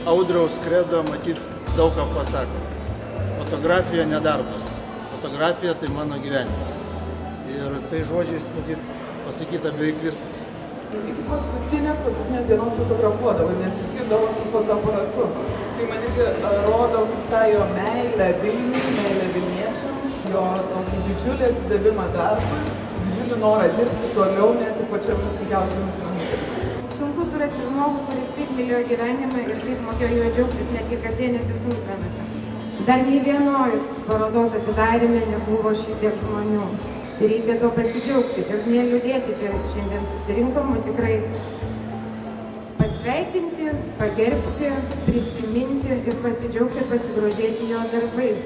Audriaus kredo matyt daug ką pasako. Fotografija nedarbas. Fotografija tai mano gyvenimas. Ir tai žodžiais matyt pasakyta beveik viskas. Iki paskutinės dienos fotografuodavo, nes jis skirdavo su fotoaparatu. Tai man irgi rodo tą jo meilę Vilniui, meilę vilniečiam, jo tokį didžiulį atsidavimą darbui, didžiulį norą dirbti toliau net ir pačiomis sunkiausiamis minutėmis. Sunku surasti žmogų, kuris taip mylėjo gyvenimą ir taip mokėjo juo džiaugtis netgi kasdienėse smulkmenose. Dar nei vienoj parodos atidarime nebuvo šitiek žmonių. Reikia to pasidžiaugti ir neliūdėti. Čia šiandien susirinkom, tikrai pasveikinti, pagerbti, prisiminti ir pasidžiaugti ir pasigrožėti jo darbais.